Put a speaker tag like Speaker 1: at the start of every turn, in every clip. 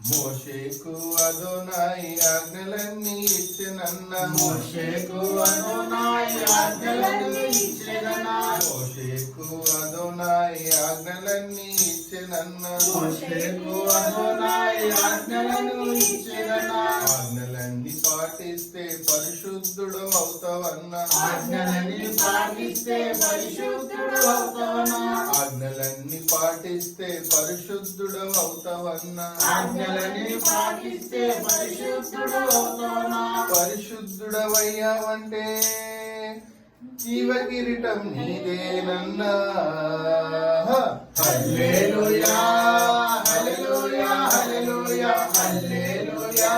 Speaker 1: మోషేకు అదోనాయి ఆజ్ఞలన్నీ ఇచ్చినన్న
Speaker 2: మోషేకు అదోనాయి ఆజ్ఞలన్నీ ఇచ్చెనన్న
Speaker 1: మోషేకు అదోనాయి ఆజ్ఞలన్నీ ఇచ్చినన్న
Speaker 2: మోషేకు అదోనాయి ఆజ్ఞలన్నీ ఇచ్చెనన్న
Speaker 1: ఆజ్ఞలన్నీ పాటిస్తే పరిశుద్ధుడు అవుతావన్న
Speaker 2: ఆజ్ఞలన్నీ పాటిస్తే పరిశుద్ధుడు అవుతావన్న
Speaker 1: ఆజ్ఞలన్నీ పాటిస్తే పరిశుద్ధుడు అవుతావన్న
Speaker 2: ఆజ్ఞలన్నీ పాటిస్తే పరిశుద్ధుడు అవుతావన్న
Speaker 1: పరిశుద్ధుడవయ్యావంటే జీవ కిరీటం నీదేనన్నా
Speaker 2: హల్లెలూయా హల్లెలూయా హల్లెలూయా హల్లెలూయా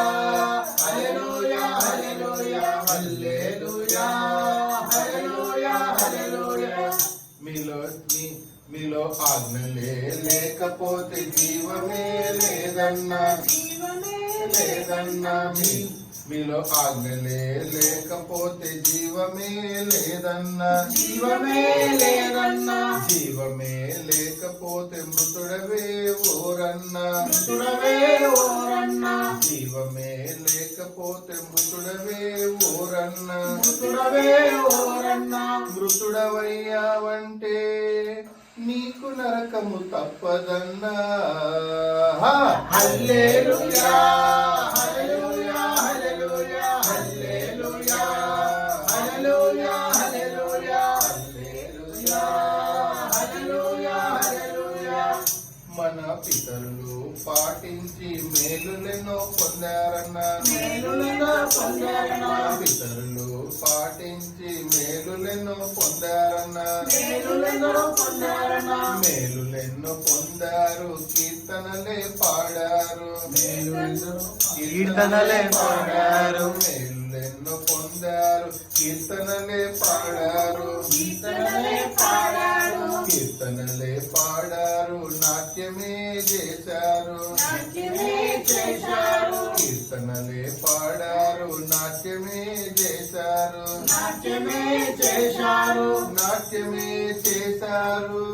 Speaker 2: హల్లెలూయా హల్లెలూయా హల్లెలూయా హల్లెలూయా హల్లెలూయా
Speaker 1: మీలో ఆజ్ఞలే లేకపోతే జీవమే లేదన్నా లేదన్నా మీలో ఆజ్ఞలే లేకపోతే జీవమే లేదన్నా
Speaker 2: జీవమే లేదన్నా
Speaker 1: జీవమే లేకపోతే మృతుడవే ఓరన్నా
Speaker 2: మృతుడవే ఓరన్నా
Speaker 1: జీవమే లేకపోతే మృతుడవే ఓరన్నా
Speaker 2: మృతుడవే ఓరన్నా
Speaker 1: మృతుడవయ్యావంటే నీకు నరకము తప్పదన్నా
Speaker 2: హల్లెలూయా హల్లెలూయా హల్లెలూయా హల్లెలూయా హల్లెలూయా హల్లెలూయా హల్లెలూయా హల్లెలూయా హల్లెలూయా
Speaker 1: మన పితరులు పాటించి మేలులెన్నో పొందారన్నా
Speaker 2: మేలులెన్నో పొందారన్నా
Speaker 1: పితరులు పాటించి మేలులెన్నో పొందారన్నా
Speaker 2: మేలులెన్నో పొందారన్నా
Speaker 1: మేలులెన్నో పొందారు కీర్తనలే పాడారు
Speaker 2: కీర్తనలే పాడారు
Speaker 1: మేలులెన్నో పొందారు కీర్తనలే పాడారు
Speaker 2: కీర్తనలే పాడారు
Speaker 1: కీర్తనలే పాడారు నాట్యమే చేశారు
Speaker 2: నాట్యమే చేశారు
Speaker 1: కీర్తనలే పాడారు నాట్యమే చేశారు
Speaker 2: నాట్యమే చేశారు
Speaker 1: నాట్యమే చేశారు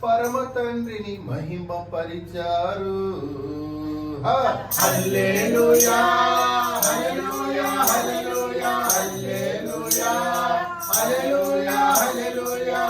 Speaker 1: పరమ తండ్రిని మహిమ పరిచారు
Speaker 2: హల్లెలూయా హల్లెలూయా హల్లెలూయా హల్లెలూయా హల్లెలూయా హల్లెలూయా హల్లెలూయా